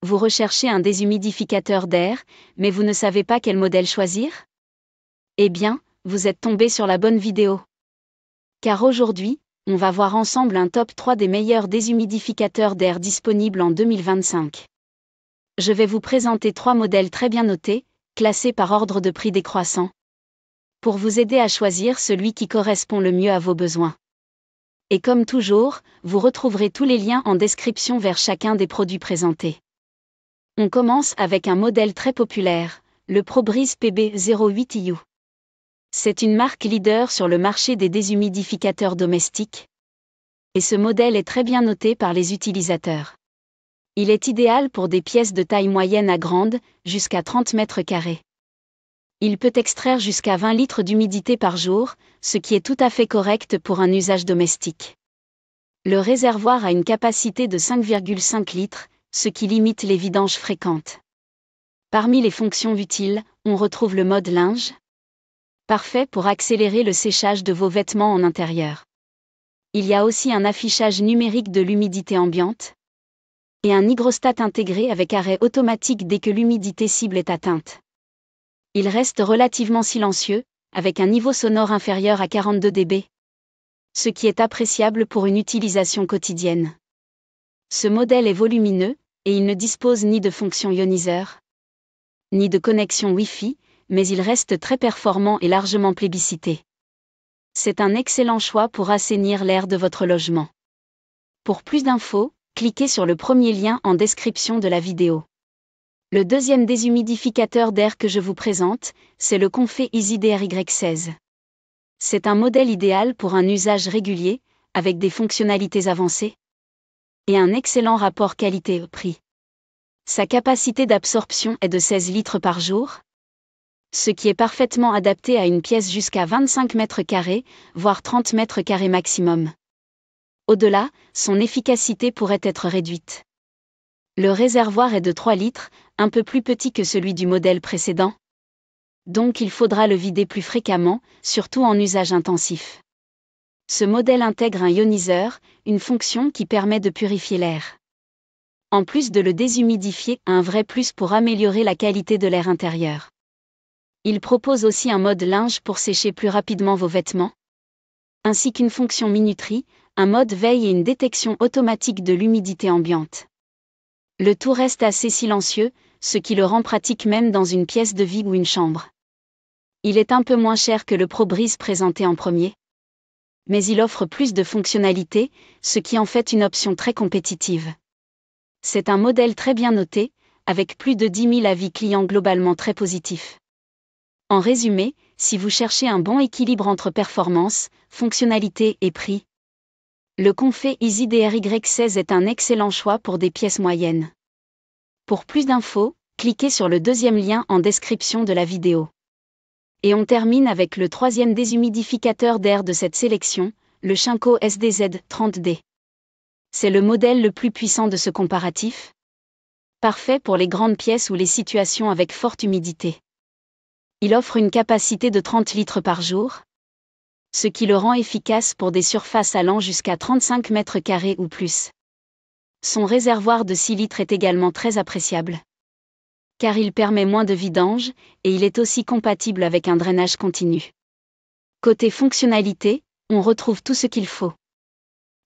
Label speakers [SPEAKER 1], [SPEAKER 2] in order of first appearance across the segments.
[SPEAKER 1] Vous recherchez un déshumidificateur d'air, mais vous ne savez pas quel modèle choisir? Eh bien, vous êtes tombé sur la bonne vidéo. Car aujourd'hui, on va voir ensemble un top 3 des meilleurs déshumidificateurs d'air disponibles en 2025. Je vais vous présenter 3 modèles très bien notés, classés par ordre de prix décroissant, pour vous aider à choisir celui qui correspond le mieux à vos besoins. Et comme toujours, vous retrouverez tous les liens en description vers chacun des produits présentés. On commence avec un modèle très populaire, le ProBreeze PB08IU. C'est une marque leader sur le marché des déshumidificateurs domestiques. Et ce modèle est très bien noté par les utilisateurs. Il est idéal pour des pièces de taille moyenne à grande, jusqu'à 30 mètres carrés. Il peut extraire jusqu'à 20 litres d'humidité par jour, ce qui est tout à fait correct pour un usage domestique. Le réservoir a une capacité de 5,5 litres, ce qui limite les vidanges fréquentes. Parmi les fonctions utiles, on retrouve le mode linge. Parfait pour accélérer le séchage de vos vêtements en intérieur. Il y a aussi un affichage numérique de l'humidité ambiante. Et un hygrostat intégré avec arrêt automatique dès que l'humidité cible est atteinte. Il reste relativement silencieux, avec un niveau sonore inférieur à 42 dB. Ce qui est appréciable pour une utilisation quotidienne. Ce modèle est volumineux, et il ne dispose ni de fonction ioniseur, ni de connexion Wi-Fi, mais il reste très performant et largement plébiscité. C'est un excellent choix pour assainir l'air de votre logement. Pour plus d'infos, cliquez sur le premier lien en description de la vidéo. Le deuxième déshumidificateur d'air que je vous présente, c'est le Comfé Easy DRY16. C'est un modèle idéal pour un usage régulier, avec des fonctionnalités avancées et un excellent rapport qualité-prix. Sa capacité d'absorption est de 16 litres par jour, ce qui est parfaitement adapté à une pièce jusqu'à 25 mètres carrés, voire 30 mètres carrés maximum. Au-delà, son efficacité pourrait être réduite. Le réservoir est de 3 litres, un peu plus petit que celui du modèle précédent. Donc il faudra le vider plus fréquemment, surtout en usage intensif. Ce modèle intègre un ioniseur, une fonction qui permet de purifier l'air. En plus de le déshumidifier, un vrai plus pour améliorer la qualité de l'air intérieur. Il propose aussi un mode linge pour sécher plus rapidement vos vêtements, ainsi qu'une fonction minuterie, un mode veille et une détection automatique de l'humidité ambiante. Le tout reste assez silencieux, ce qui le rend pratique même dans une pièce de vie ou une chambre. Il est un peu moins cher que le ProBreeze présenté en premier, mais il offre plus de fonctionnalités, ce qui en fait une option très compétitive. C'est un modèle très bien noté, avec plus de 10 000 avis clients globalement très positifs. En résumé, si vous cherchez un bon équilibre entre performance, fonctionnalité et prix, le Comfé Easy DRY16 est un excellent choix pour des pièces moyennes. Pour plus d'infos, cliquez sur le deuxième lien en description de la vidéo. Et on termine avec le troisième déshumidificateur d'air de cette sélection, le Shinko SDZ30D. C'est le modèle le plus puissant de ce comparatif. Parfait pour les grandes pièces ou les situations avec forte humidité. Il offre une capacité de 30 litres par jour, ce qui le rend efficace pour des surfaces allant jusqu'à 35 mètres carrés ou plus. Son réservoir de 6 litres est également très appréciable, car il permet moins de vidange, et il est aussi compatible avec un drainage continu. Côté fonctionnalité, on retrouve tout ce qu'il faut.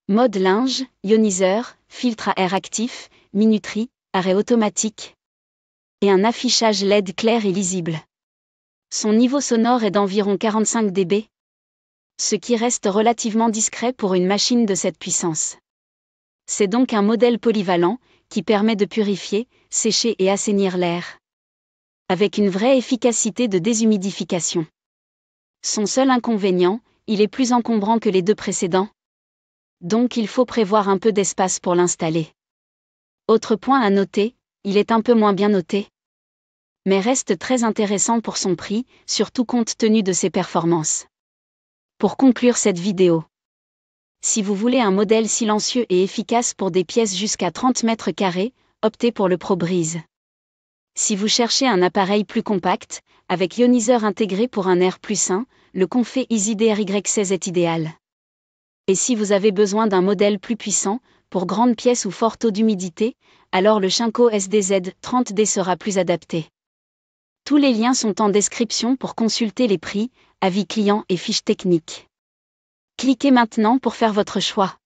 [SPEAKER 1] Mode linge, ioniseur, filtre à air actif, minuterie, arrêt automatique, et un affichage LED clair et lisible. Son niveau sonore est d'environ 45 dB, ce qui reste relativement discret pour une machine de cette puissance. C'est donc un modèle polyvalent, qui permet de purifier, sécher et assainir l'air, avec une vraie efficacité de déshumidification. Son seul inconvénient, il est plus encombrant que les deux précédents, donc il faut prévoir un peu d'espace pour l'installer. Autre point à noter, il est un peu moins bien noté, mais reste très intéressant pour son prix, surtout compte tenu de ses performances. Pour conclure cette vidéo, si vous voulez un modèle silencieux et efficace pour des pièces jusqu'à 30 mètres carrés, optez pour le ProBreeze. Si vous cherchez un appareil plus compact, avec ioniseur intégré pour un air plus sain, le Comfé Easy DRY16 est idéal. Et si vous avez besoin d'un modèle plus puissant, pour grandes pièces ou fort taux d'humidité, alors le Shinko SDZ30D sera plus adapté. Tous les liens sont en description pour consulter les prix, avis clients et fiches techniques. Cliquez maintenant pour faire votre choix.